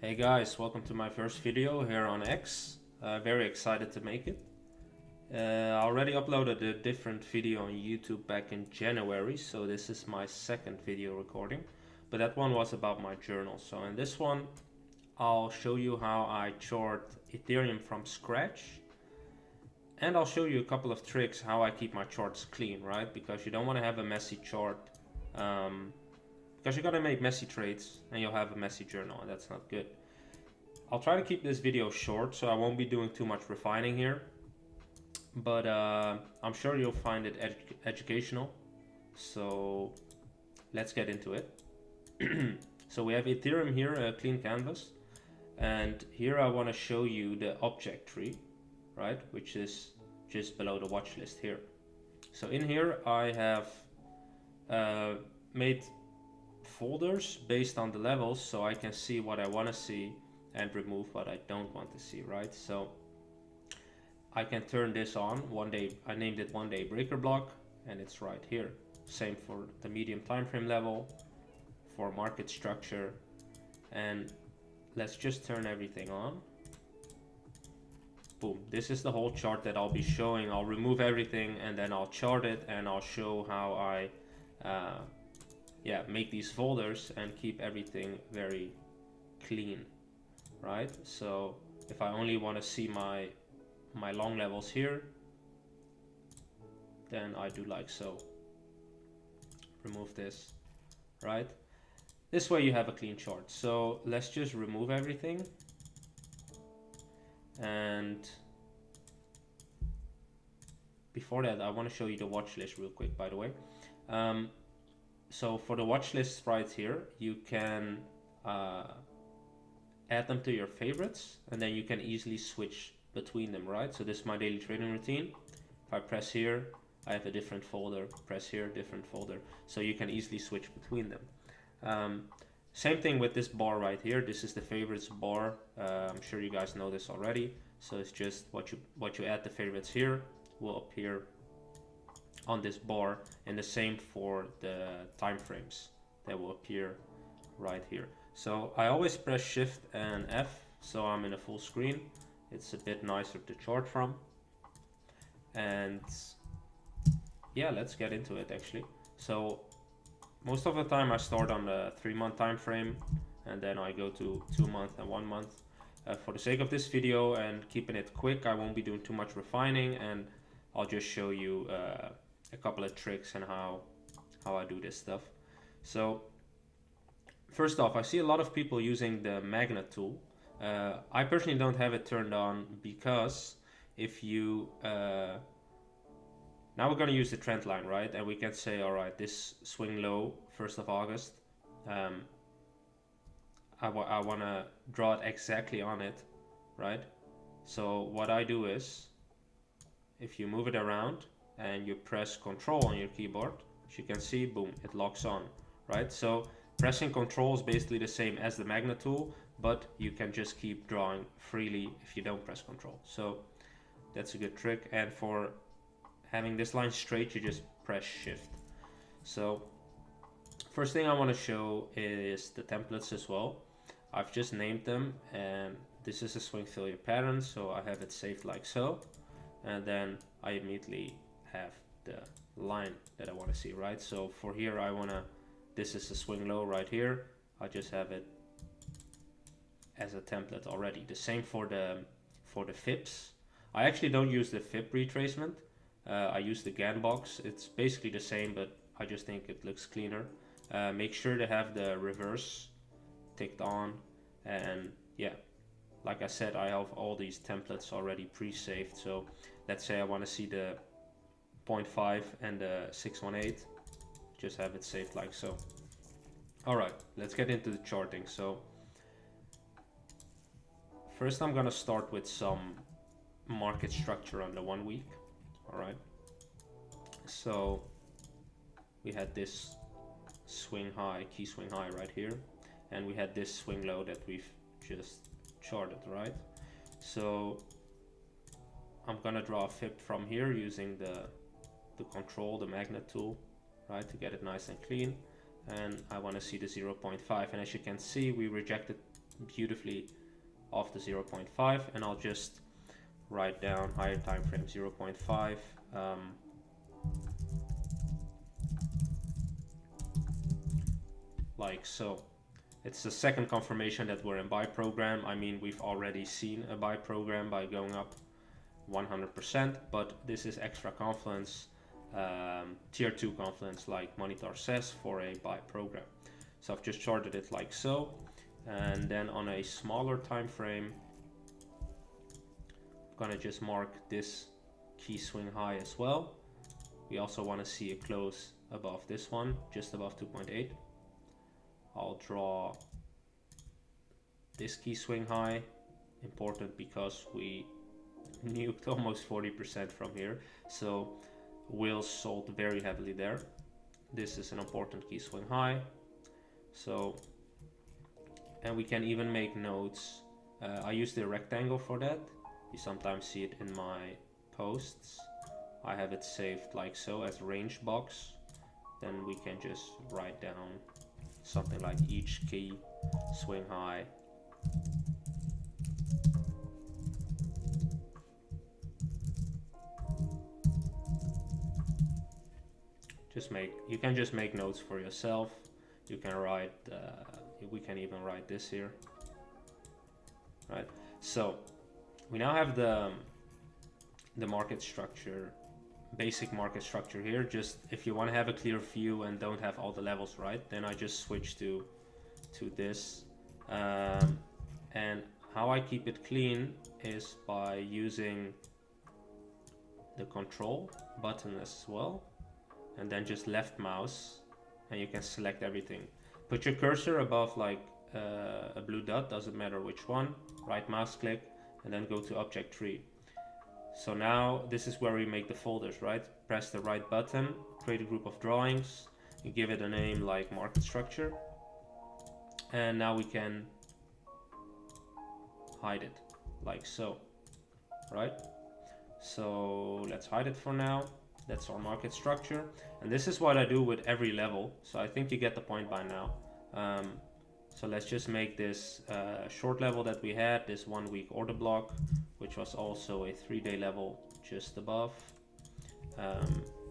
Hey guys, welcome to my first video here on X. Very excited to make it. I already uploaded a different video on YouTube back in January, so this is my second video recording. But that one was about my journal. So in this one, I'll show you how I chart Ethereum from scratch. And I'll show you a couple of tricks how I keep my charts clean, right? Because you don't want to have a messy chart. Because you're gonna make messy trades and you'll have a messy journal, and that's not good. I'll try to keep this video short, so I won't be doing too much refining here, but I'm sure you'll find it educational. So let's get into it. So we have Ethereum here, a clean canvas, and here I want to show you the object tree, right, which is just below the watch list here. So in here I have made folders based on the levels, so I can see what I want to see and remove what I don't want to see, right? So I can turn this on one day. I named it 1 day breaker block, and it's right here. Same for the medium time frame level, for market structure, and let's just turn everything on. Boom, this is the whole chart that I'll be showing. I'll remove everything and then I'll chart it, and I'll show how I make these folders and keep everything very clean, right? So if I only want to see my long levels here, then I do like so. Remove this, right? This way you have a clean chart. So let's just remove everything, and before that I want to show you the watch list real quick, by the way. So for the watch lists right here, you can add them to your favorites, and then you can easily switch between them, right? So this is my daily trading routine. If I press here, I have a different folder. Press here, different folder. So you can easily switch between them. Same thing with this bar right here. This is the favorites bar. I'm sure you guys know this already. So it's just what you add the favorites here will appear on this bar, and the same for the time frames that will appear right here. So I always press Shift and F, so I'm in a full screen. It's a bit nicer to chart from. And yeah, let's get into it actually. So most of the time I start on the 3-month time frame, and then I go to 2 month and 1 month. For the sake of this video and keeping it quick, I won't be doing too much refining, and I'll just show you a couple of tricks and how I do this stuff. So first off, I see a lot of people using the magnet tool. I personally don't have it turned on, because if you now we're going to use the trend line, right? And we can say, all right, this swing low 1st of August, I want to draw it exactly on it, right? So what I do is, if you move it around and you press Control on your keyboard, as you can see, boom, it locks on, right? So pressing Control is basically the same as the magnet tool, but you can just keep drawing freely if you don't press Control. So that's a good trick. And for having this line straight, you just press Shift. So first thing I want to show is the templates as well. I've just named them, and this is a swing failure pattern, so I have it saved like so. And then I immediately have the line that I want to see, right? So for here, this is a swing low right here. I just have it as a template already. The same for the FIBs. I actually don't use the FIB retracement. I use the GAN box. It's basically the same, but I just think it looks cleaner. Make sure to have the reverse ticked on, and yeah, like I said, I have all these templates already pre-saved. So let's say I want to see the 0.5 and the 618, just have it saved like so. All right, let's get into the charting. So first I'm gonna start with some market structure on the 1 week. All right, so we had this swing high, key swing high right here, and we had this swing low that we've just charted, right? So I'm gonna draw a fib from here using the control, the magnet tool, right, to get it nice and clean. And I want to see the 0.5, and as you can see, we rejected beautifully off the 0.5, and I'll just write down higher time frame 0.5. Like so. It's the second confirmation that we're in buy program. I mean, we've already seen a buy program by going up 100%, but this is extra confluence, tier 2 confluence, like Monitor says, for a buy program. So I've just charted it like so, and then on a smaller time frame, I'm gonna just mark this key swing high as well. We also want to see a close above this one, just above 2.8. I'll draw this key swing high, important because we nuked almost 40% from here, so whales sold very heavily there. This is an important key swing high. So, and we can even make nodes. I use the rectangle for that. You sometimes see it in my posts. I have it saved like so as range box. Then we can just write down something like each key swing high. You can just make notes for yourself. You can write, we can even write this here, right? So we now have the market structure, basic market structure here. Just if you want to have a clear view and don't have all the levels right, then I just switch to this. And how I keep it clean is by using the control button as well, and then just left mouse, and you can select everything. Put your cursor above like a blue dot, doesn't matter which one, right mouse click, and then go to object tree. So now this is where we make the folders, right? Press the right button, create a group of drawings, you give it a name like market structure, and now we can hide it like so, right? So let's hide it for now. That's our market structure, and this is what I do with every level, so I think you get the point by now. So let's just make this short level that we had, this 1 week order block, which was also a 3-day level just above,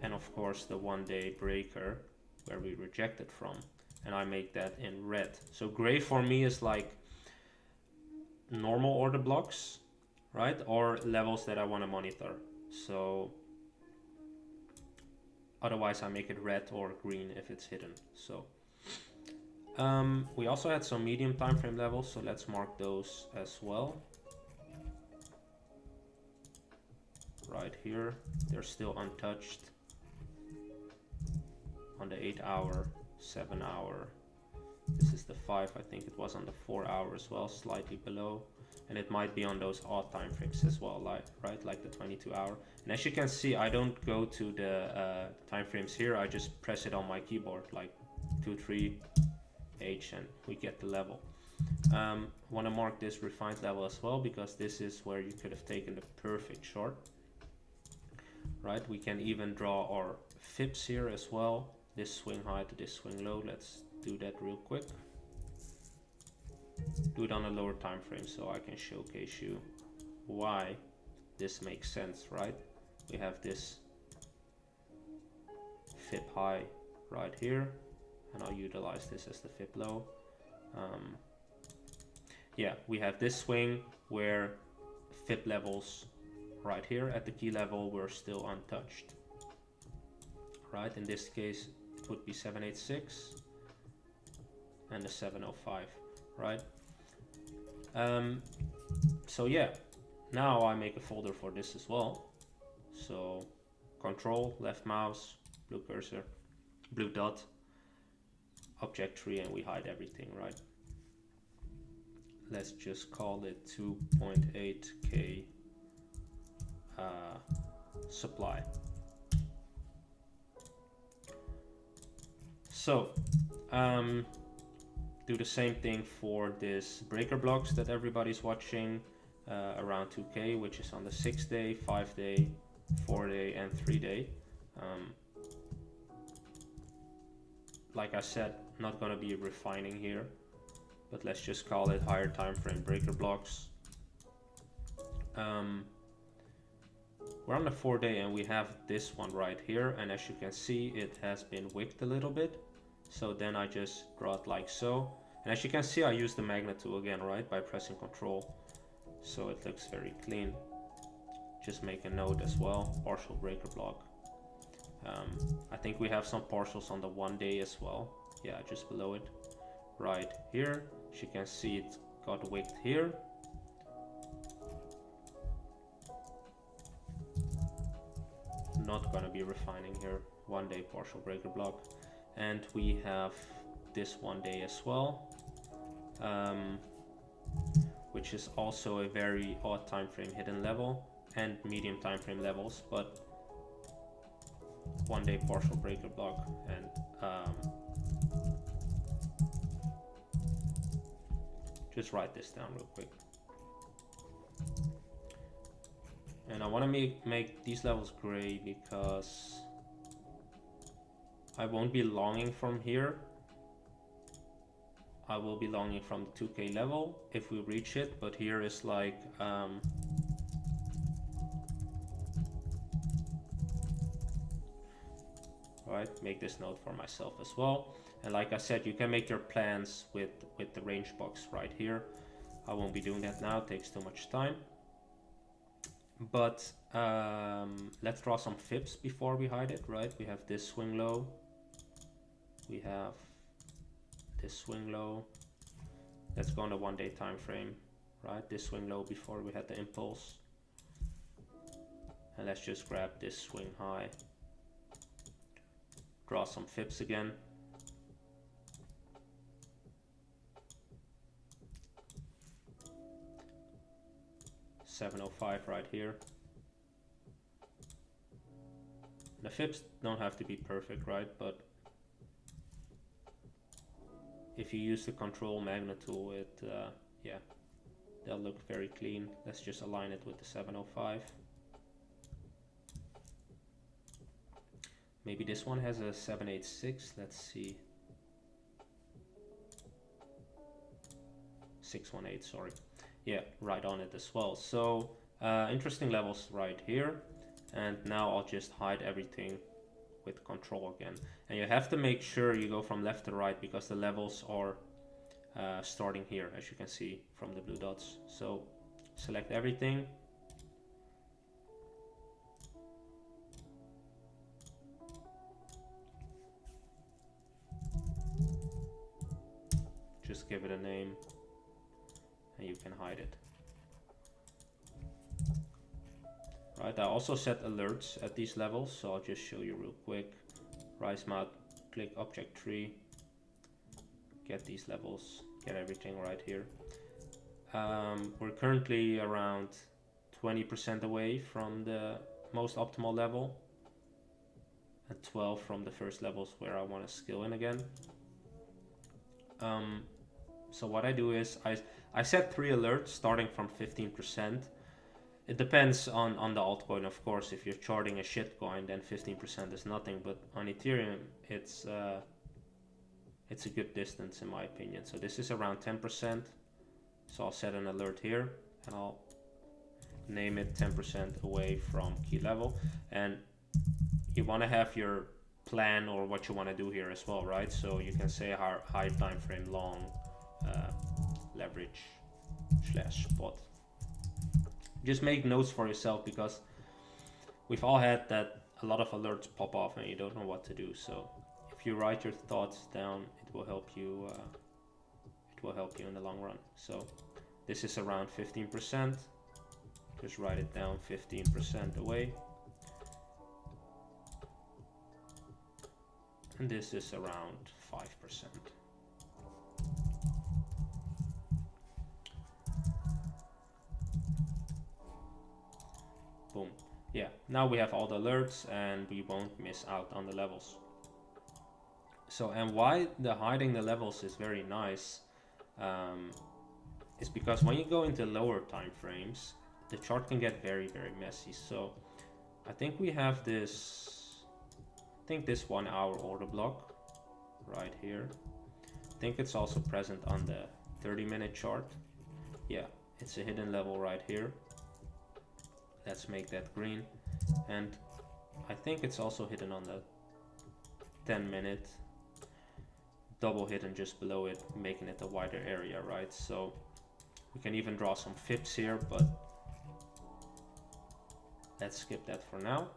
and of course the 1-day breaker where we rejected from, and I make that in red. So gray for me is like normal order blocks, right, or levels that I want to monitor. So otherwise I make it red or green if it's hidden. So we also had some medium time frame levels, so let's mark those as well. Right here, they're still untouched on the 8 hour, 7 hour. This is the 5, I think it was on the 4 hour as well, slightly below. And it might be on those odd time frames as well, like the 22 hour. And as you can see, I don't go to the time frames here, I just press it on my keyboard, like 2, 3, H, and we get the level. Want to mark this refined level as well, because this is where you could have taken the perfect short, right? We can even draw our fips here as well, this swing high to this swing low. Let's do that real quick. Do it on a lower time frame so I can showcase you why this makes sense, right? We have this fib high right here, and I'll utilize this as the fib low. Yeah, we have this swing where fib levels right here at the key level were still untouched, right? In this case it would be 786 and the 705, right? So yeah, now I make a folder for this as well. So control, left mouse, blue cursor, blue dot, object tree, and we hide everything, right? Let's just call it 2.8k supply. So do the same thing for this breaker blocks that everybody's watching, around 2k, which is on the 6-day, 5-day, 4-day, and 3-day. Like I said, not going to be refining here. but let's just call it higher time frame breaker blocks. We're on the 4-day and we have this one right here, and as you can see it has been wicked a little bit. So then I just draw it like so, and as you can see I use the magnet tool again, right, by pressing Control, so it looks very clean. Just make a note as well, partial breaker block. I think we have some partials on the 1-day as well. Yeah, just below it, right here. As you can see it got wicked here. Not gonna be refining here. 1-day partial breaker block, and we have this 1-day as well, which is also a very odd time frame hidden level and medium time frame levels, but 1-day partial breaker block. And just write this down real quick. And I want to make these levels gray because I won't be longing from here. I will be longing from the 2K level if we reach it, but here is like right, make this note for myself as well. And like I said, you can make your plans with the range box right here. I won't be doing that now, it takes too much time. But let's draw some fibs before we hide it, right? We have this swing low, we have this swing low. Let's go on the 1-day time frame, right? This swing low before we had the impulse, and let's just grab this swing high, draw some fibs again. $7.05 right here. The fibs don't have to be perfect, right? But if you use the Control magnet tool, yeah, they'll look very clean. Let's just align it with the 7.05. Maybe this one has a 7.86. Let's see. 6.18, sorry. Yeah, right on it as well. So interesting levels right here. And now I'll just hide everything with Control again. And you have to make sure you go from left to right because the levels are starting here, as you can see from the blue dots. So select everything. Just give it a name and you can hide it. Right, I also set alerts at these levels, so I'll just show you real quick. Rise mount, click object tree, get these levels, get everything right here. We're currently around 20% away from the most optimal level and 12 from the first levels where I want to skill in again. So what I do is I set 3 alerts starting from 15%. It depends on the altcoin, of course. If you're charting a shitcoin, then 15% is nothing. But on Ethereum, it's a good distance in my opinion. So this is around 10%. So I'll set an alert here, and I'll name it 10% away from key level. And you want to have your plan or what you want to do here as well, right? So you can say high time frame long leverage / spot. Just make notes for yourself because we've all had that a lot of alerts pop off and you don't know what to do. So if you write your thoughts down, it will help you. It will help you in the long run. So this is around 15%. Just write it down, 15% away. And this is around 5%. Boom. Yeah, now we have all the alerts and we won't miss out on the levels. So, and why the hiding the levels is very nice is because when you go into lower time frames, the chart can get very, very messy. So I think we have this, I think this 1 hour order block right here. I think it's also present on the 30-minute chart. Yeah, it's a hidden level right here. Let's make that green. And I think it's also hidden on the 10-minute. Double hidden just below it, making it a wider area, right? So we can even draw some fips here, but let's skip that for now.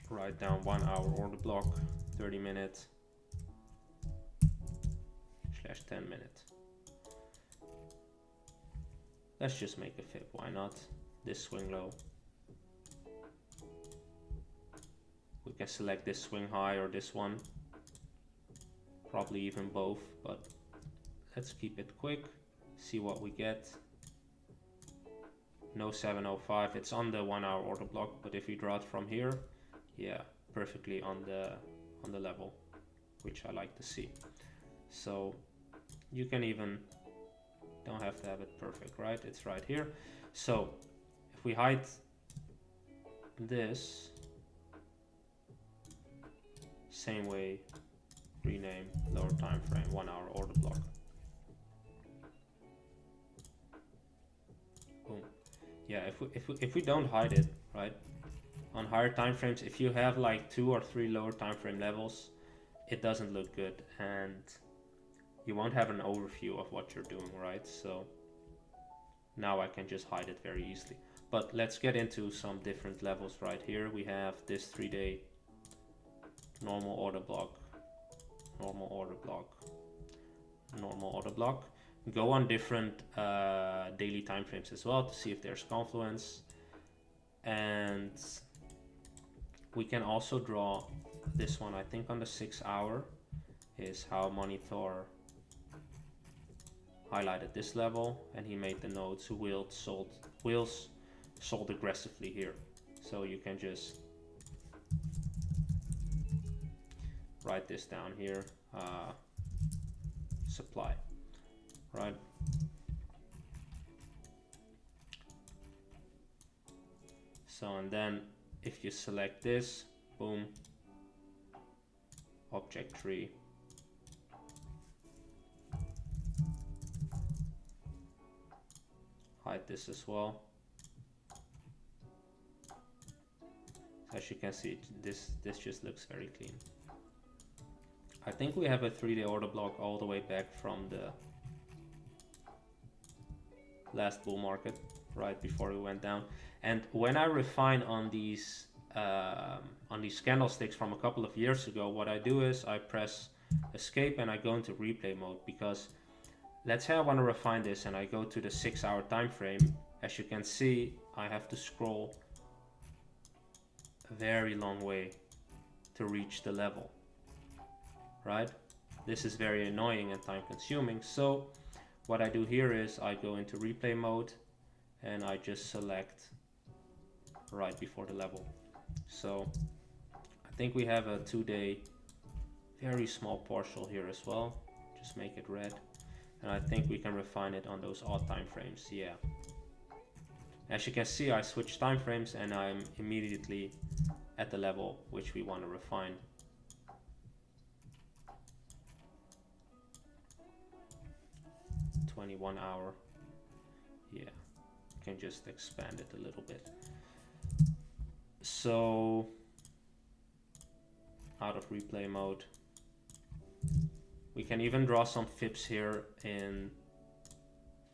Write down 1 hour order block, 30 minutes / 10 minutes. Let's just make a fib, why not? This swing low. We can select this swing high or this one. Probably even both, but let's keep it quick. See what we get. No 705, it's on the 1 hour order block, but if you draw it from here, yeah, perfectly on the level, which I like to see. So you can even, don't have to have it perfect, right? It's right here. So if we hide this, same way, rename lower time frame 1 hour order block. Boom. Yeah, if we don't hide it, right? On higher time frames, if you have like 2 or 3 lower time frame levels, it doesn't look good and you won't have an overview of what you're doing, right? So now I can just hide it very easily. But let's get into some different levels right here. We have this 3-day normal order block, normal order block, normal order block. Go on different daily time frames as well to see if there's confluence. And we can also draw this one, I think on the 6 hour is how Monitor highlighted this level, and he made the nodes wheels sold aggressively here. So you can just write this down here, supply, right? So, and then if you select this, boom, object tree, hide this as well. As you can see, this just looks very clean. I think we have a 3-day order block all the way back from the last bull market, right before we went down. And when I refine on these candlesticks from a couple of years ago, what I do is I press escape and I go into replay mode, because let's say I want to refine this and I go to the 6 hour time frame. As you can see, I have to scroll a very long way to reach the level, right? This is very annoying and time consuming. So what I do here is I go into replay mode and I just select right before the level. So I think we have a 2-day very small partial here as well. Just make it red. And I think we can refine it on those odd time frames. Yeah. As you can see, I switch time frames and I'm immediately at the level which we want to refine. $21 hour. Yeah. Can just expand it a little bit. So out of replay mode. We can even draw some fips here in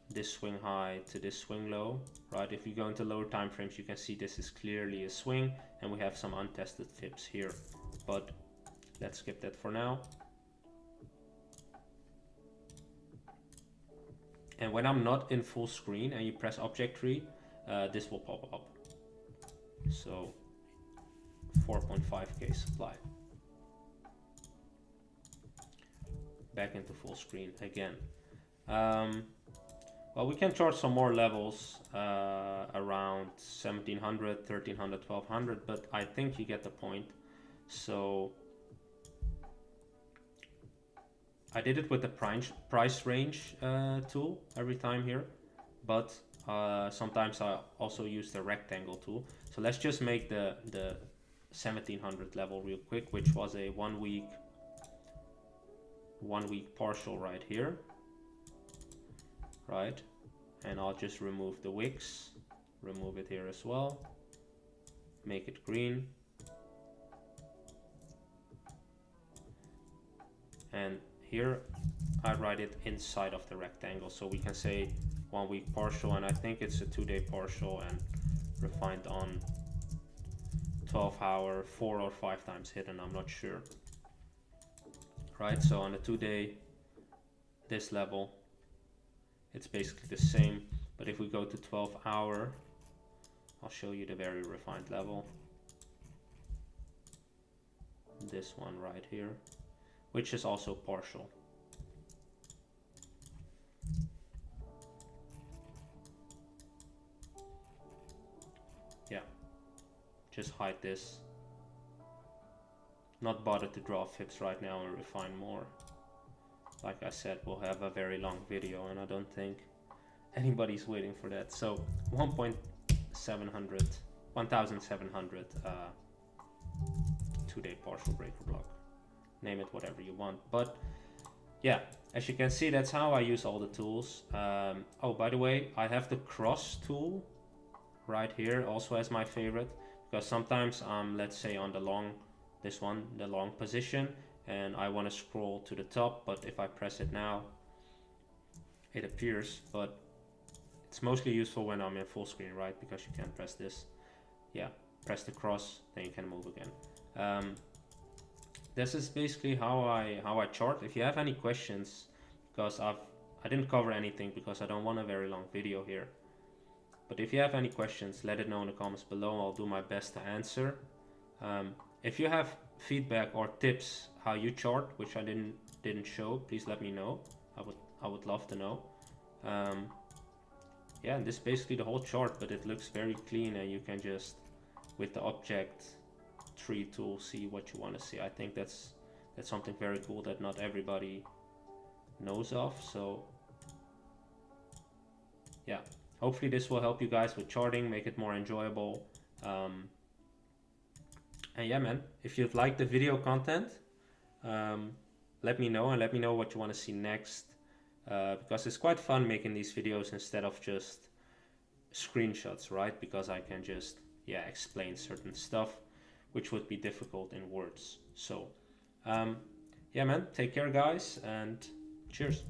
this swing high to this swing low, right? If you go into lower time frames, you can see this is clearly a swing and we have some untested fips here, but let's skip that for now. And when I'm not in full screen and you press object tree, this will pop up. So 4.5k supply. Back into full screen again. Well, we can chart some more levels around 1700, 1300, 1200, but I think you get the point. So I did it with the price range tool every time here, but sometimes I also use the rectangle tool. So let's just make the 1700 level real quick, which was a one week partial right here. right? And I'll just remove the wicks, remove it here as well, make it green, and here I write it inside of the rectangle, so we can say 1 week partial, and I think it's a 2-day partial and refined on 12-hour 4 or 5 times hidden, I'm not sure, right? So on the 2-day, this level, it's basically the same, but if we go to 12-hour, I'll show you the very refined level, this one right here, which is also partial. Yeah, just hide this. Not bother to draw fibs right now and refine more. Like I said, we'll have a very long video and I don't think anybody's waiting for that. So 1700 2-day partial breaker block. Name it whatever you want. But yeah, as you can see, that's how I use all the tools. Oh, by the way, I have the cross tool right here also as my favorite, because sometimes let's say on the long, this one, the long position, and I want to scroll to the top, but if I press it now, it appears, but it's mostly useful when I'm in full screen, right? Because you can press this. Yeah, press the cross, then you can move again. This is basically how I chart. If you have any questions, because I didn't cover anything because I don't want a very long video here. But if you have any questions, let it know in the comments below. I'll do my best to answer. If you have feedback or tips how you chart, which I didn't show, please let me know. I would love to know. Yeah, and this is basically the whole chart, but it looks very clean, and you can just with the object tree tool see what you want to see. I think that's something very cool that not everybody knows of. So yeah, hopefully this will help you guys with charting, make it more enjoyable. And yeah, man, if you've liked the video content, let me know, and let me know what you want to see next, because it's quite fun making these videos instead of just screenshots, right? Because I can just explain certain stuff which would be difficult in words. So yeah, man, take care guys, and cheers.